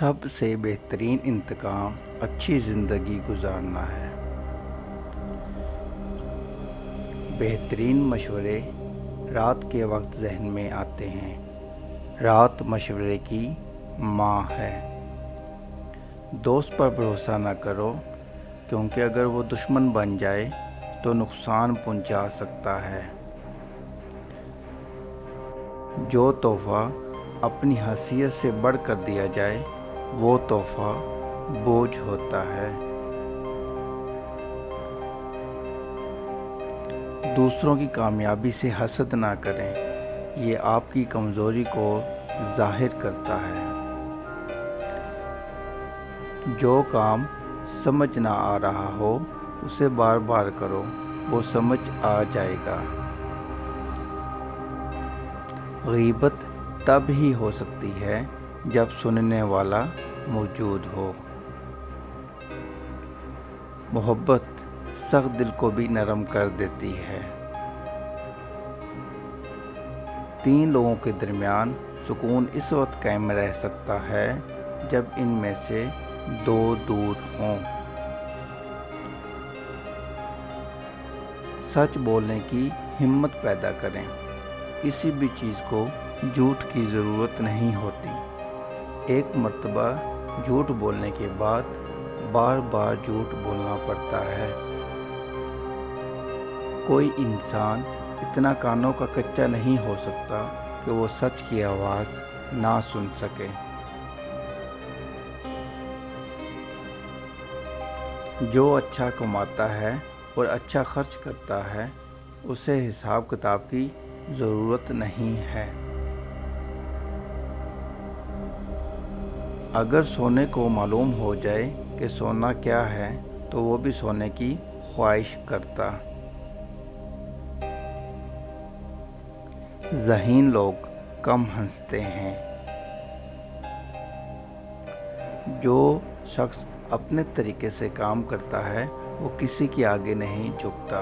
سب سے بہترین انتقام اچھی زندگی گزارنا ہے۔ بہترین مشورے رات کے وقت ذہن میں آتے ہیں۔ رات مشورے کی ماں ہے۔ دوست پر بھروسہ نہ کرو، کیونکہ اگر وہ دشمن بن جائے تو نقصان پہنچا سکتا ہے۔ جو تحفہ اپنی حیثیت سے بڑھ کر دیا جائے وہ تحفہ بوجھ ہوتا ہے۔ دوسروں کی کامیابی سے حسد نہ کریں، یہ آپ کی کمزوری کو ظاہر کرتا ہے۔ جو کام سمجھ نہ آ رہا ہو اسے بار بار کرو، وہ سمجھ آ جائے گا۔ غیبت تب ہی ہو سکتی ہے جب سننے والا موجود ہو۔ محبت سخت دل کو بھی نرم کر دیتی ہے۔ 3 لوگوں کے درمیان سکون اس وقت قائم رہ سکتا ہے جب ان میں سے 2 دور ہوں۔ سچ بولنے کی ہمت پیدا کریں۔ کسی بھی چیز کو جھوٹ کی ضرورت نہیں ہوتی۔ ایک مرتبہ جھوٹ بولنے کے بعد بار بار جھوٹ بولنا پڑتا ہے۔ کوئی انسان اتنا کانوں کا کچا نہیں ہو سکتا کہ وہ سچ کی آواز نہ سن سکے۔ جو اچھا کماتا ہے اور اچھا خرچ کرتا ہے اسے حساب کتاب کی ضرورت نہیں ہے۔ اگر سونے کو معلوم ہو جائے کہ سونا کیا ہے تو وہ بھی سونے کی خواہش کرتا۔ ذہین لوگ کم ہنستے ہیں۔ جو شخص اپنے طریقے سے کام کرتا ہے وہ کسی کے آگے نہیں جھکتا۔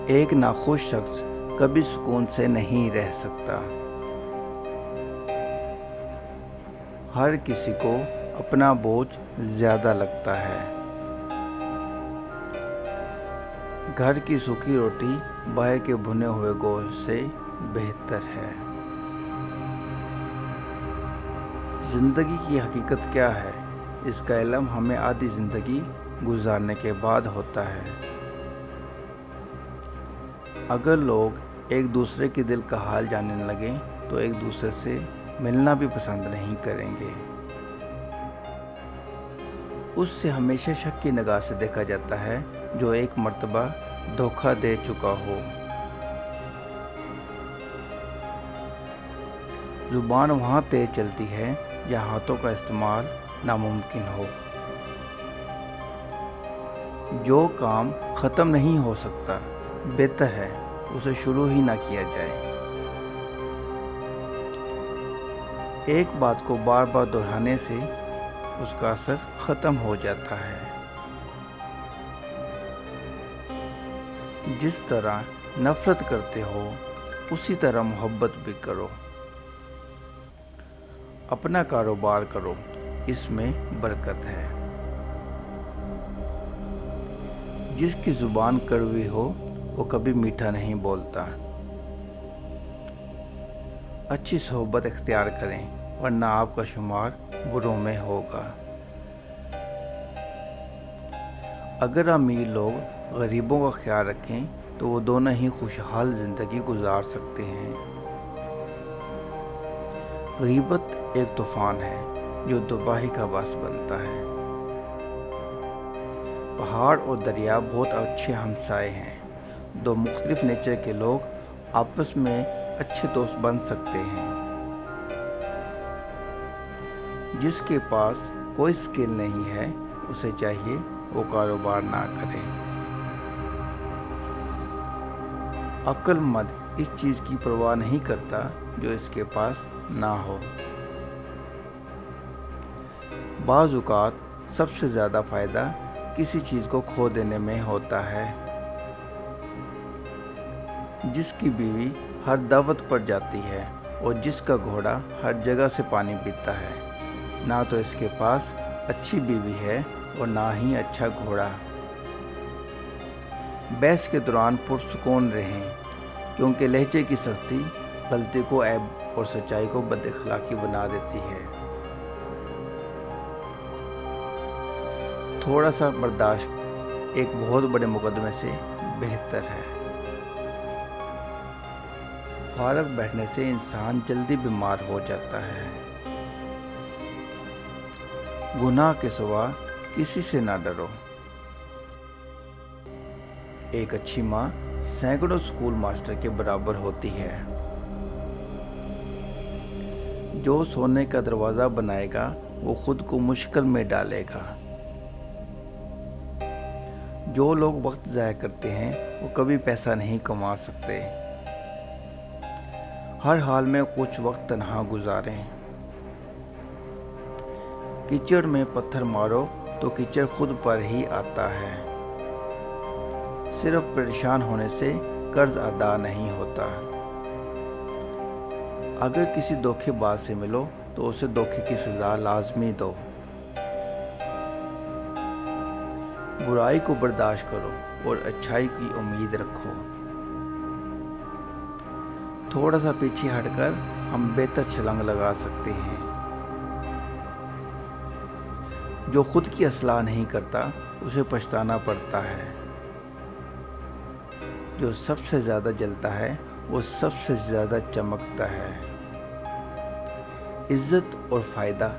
ایک ناخوش شخص کبھی سکون سے نہیں رہ سکتا۔ ہر کسی کو اپنا بوجھ زیادہ لگتا ہے۔ گھر کی سوکھی روٹی باہر کے بھنے ہوئے گوشت سے بہتر ہے۔ زندگی کی حقیقت کیا ہے؟ اس کا علم ہمیں آدھی زندگی گزارنے کے بعد ہوتا ہے۔ اگر لوگ ایک دوسرے کے دل کا حال جاننے لگیں تو ایک دوسرے سے ملنا بھی پسند نہیں کریں گے۔ اس سے ہمیشہ شک کی نگاہ سے دیکھا جاتا ہے جو ایک مرتبہ دھوکہ دے چکا ہو۔ زبان وہاں تیز چلتی ہے جہاں ہاتھوں کا استعمال ناممکن ہو۔ جو کام ختم نہیں ہو سکتا بہتر ہے اسے شروع ہی نہ کیا جائے۔ ایک بات کو بار بار دہرانے سے اس کا اثر ختم ہو جاتا ہے۔ جس طرح نفرت کرتے ہو اسی طرح محبت بھی کرو۔ اپنا کاروبار کرو، اس میں برکت ہے۔ جس کی زبان کڑوی ہو وہ کبھی میٹھا نہیں بولتا۔ اچھی صحبت اختیار کریں ورنہ آپ کا شمار بروں میں ہوگا۔ اگر امیر لوگ غریبوں کا خیال رکھیں تو وہ دونوں ہی خوشحال زندگی گزار سکتے ہیں۔ غیبت ایک طوفان ہے جو تباہی کا باعث بنتا ہے۔ پہاڑ اور دریا بہت اچھے ہمسائے ہیں۔ 2 مختلف نیچر کے لوگ آپس میں اچھے دوست بن سکتے ہیں۔ جس کے پاس کوئی سکل نہیں ہے اسے چاہیے وہ کاروبار نہ کرے۔ عقل مند اس چیز کی پرواہ نہیں کرتا جو اس کے پاس نہ ہو۔ بعض اوقات سب سے زیادہ فائدہ کسی چیز کو کھو دینے میں ہوتا ہے۔ جس کی بیوی ہر دعوت پر جاتی ہے اور جس کا گھوڑا ہر جگہ سے پانی پیتا ہے، نہ تو اس کے پاس اچھی بیوی ہے اور نہ ہی اچھا گھوڑا۔ بحث کے دوران پرسکون رہیں، کیونکہ لہجے کی سختی غلطی کو عیب اور سچائی کو بد اخلاقی بنا دیتی ہے۔ تھوڑا سا برداشت ایک بہت بڑے مقدمے سے بہتر ہے۔ فارغ بیٹھنے سے انسان جلدی بیمار ہو جاتا ہے۔ گناہ کے سوا کسی سے نہ ڈرو۔ ایک اچھی ماں سینکڑوں اسکول ماسٹر کے برابر ہوتی ہے۔ جو سونے کا دروازہ بنائے گا وہ خود کو مشکل میں ڈالے گا۔ جو لوگ وقت ضائع کرتے ہیں وہ کبھی پیسہ نہیں کما سکتے۔ ہر حال میں کچھ وقت تنہا گزاریں۔ کیچڑ میں پتھر مارو تو کیچڑ خود پر ہی آتا ہے۔ صرف پریشان ہونے سے قرض ادا نہیں ہوتا۔ اگر کسی دھوکے باز سے ملو تو اسے دھوکے کی سزا لازمی دو۔ برائی کو برداشت کرو اور اچھائی کی امید رکھو۔ تھوڑا سا پیچھے ہٹ کر ہم بہتر چھلانگ لگا سکتے ہیں۔ جو خود کی اصلاح نہیں کرتا اسے پچھتانا پڑتا ہے۔ جو سب سے زیادہ جلتا ہے وہ سب سے زیادہ چمکتا ہے۔ عزت اور فائدہ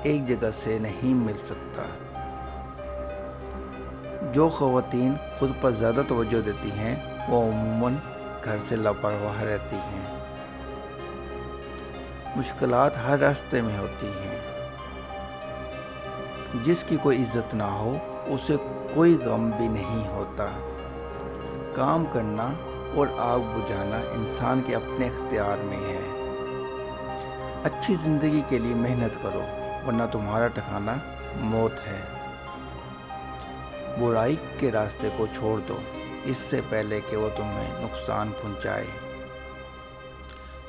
ایک جگہ سے نہیں مل سکتا۔ جو خواتین خود پر زیادہ توجہ دیتی ہیں وہ عموماً گھر سے لاپرواہ رہتی ہیں۔ مشکلات ہر راستے میں ہوتی ہیں۔ جس کی کوئی عزت نہ ہو اسے کوئی غم بھی نہیں ہوتا۔ کام کرنا اور آگ بجھانا انسان کے اپنے اختیار میں ہے۔ اچھی زندگی کے لیے محنت کرو ورنہ تمہارا ٹھکانہ موت ہے۔ برائی کے راستے کو چھوڑ دو اس سے پہلے کہ وہ تمہیں نقصان پہنچائے۔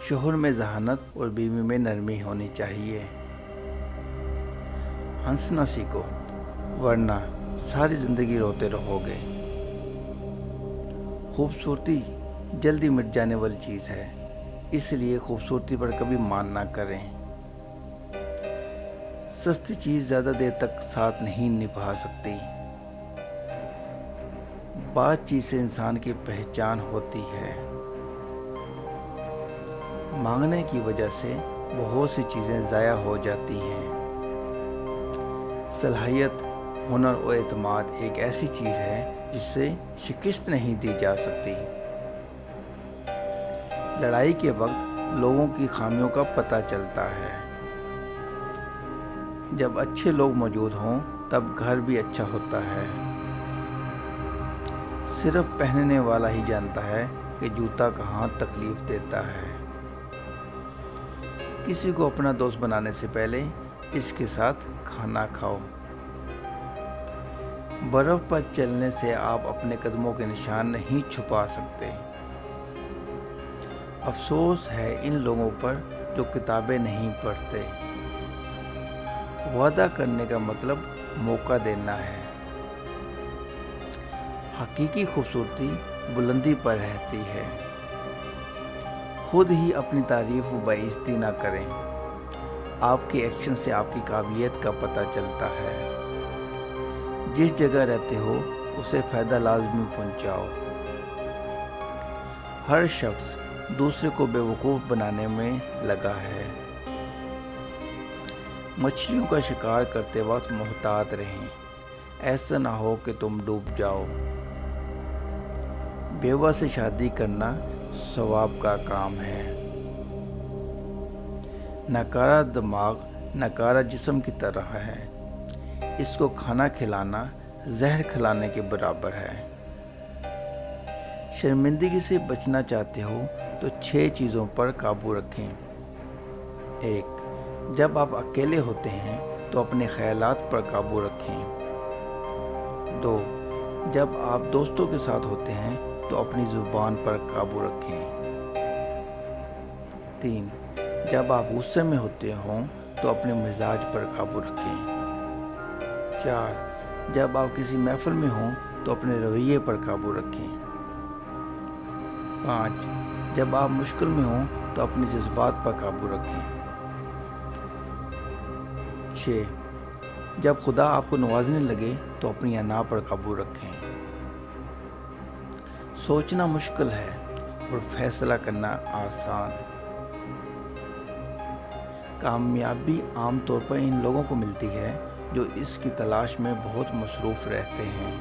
شوہر میں ذہانت اور بیوی میں نرمی ہونی چاہیے۔ ہنسنا سیکھو ورنہ ساری زندگی روتے رہو گے۔ خوبصورتی جلدی مٹ جانے والی چیز ہے، اس لیے خوبصورتی پر کبھی مان نہ کریں۔ سستی چیز زیادہ دیر تک ساتھ نہیں نبھا سکتی۔ بات چیت سے انسان کی پہچان ہوتی ہے۔ مانگنے کی وجہ سے بہت سی چیزیں ضائع ہو جاتی ہیں۔ صلاحیت، ہنر اور اعتماد ایک ایسی چیز ہے جس سے شکست نہیں دی جا سکتی۔ لڑائی کے وقت لوگوں کی خامیوں کا پتہ چلتا ہے۔ جب اچھے لوگ موجود ہوں تب گھر بھی اچھا ہوتا ہے۔ صرف پہننے والا ہی جانتا ہے کہ جوتا کہاں تکلیف دیتا ہے۔ کسی کو اپنا دوست بنانے سے پہلے اس کے ساتھ کھانا کھاؤ۔ برف پر چلنے سے آپ اپنے قدموں کے نشان نہیں چھپا سکتے۔ افسوس ہے ان لوگوں پر جو کتابیں نہیں پڑھتے۔ وعدہ کرنے کا مطلب موقع دینا ہے۔ حقیقی خوبصورتی بلندی پر رہتی ہے۔ خود ہی اپنی تعریف و بےعزتی نہ کریں۔ آپ کے ایکشن سے آپ کی قابلیت کا پتہ چلتا ہے۔ جس جگہ رہتے ہو اسے فائدہ لازمی پہنچاؤ۔ ہر شخص دوسرے کو بیوقوف بنانے میں لگا ہے۔ مچھلیوں کا شکار کرتے وقت محتاط رہیں، ایسا نہ ہو کہ تم ڈوب جاؤ۔ بیوہ سے شادی کرنا ثواب کا کام ہے۔ ناکارہ دماغ ناکارہ جسم کی طرح ہے، اس کو کھانا کھلانا زہر کھلانے کے برابر ہے۔ شرمندگی سے بچنا چاہتے ہو تو 6 چیزوں پر قابو رکھیں۔ 1. جب آپ اکیلے ہوتے ہیں تو اپنے خیالات پر قابو رکھیں۔ 2. جب آپ دوستوں کے ساتھ ہوتے ہیں تو اپنی زبان پر قابو رکھیں۔ 3. جب آپ غصے میں ہوتے ہوں تو اپنے مزاج پر قابو رکھیں۔ 4 جب آپ کسی محفل میں ہوں تو اپنے رویے پر قابو رکھیں۔ 5 جب آپ مشکل میں ہوں تو اپنے جذبات پر قابو رکھیں۔ 6 جب خدا آپ کو نوازنے لگے تو اپنی انا پر قابو رکھیں۔ سوچنا مشکل ہے اور فیصلہ کرنا آسان۔ کامیابی عام طور پر ان لوگوں کو ملتی ہے جو اس کی تلاش میں بہت مصروف رہتے ہیں۔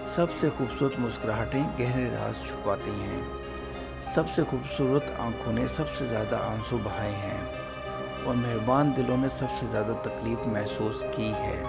سب سے خوبصورت مسکراہٹیں گہرے راز چھپاتی ہیں۔ سب سے خوبصورت آنکھوں نے سب سے زیادہ آنسو بہائے ہیں اور مہربان دلوں نے سب سے زیادہ تکلیف محسوس کی ہے۔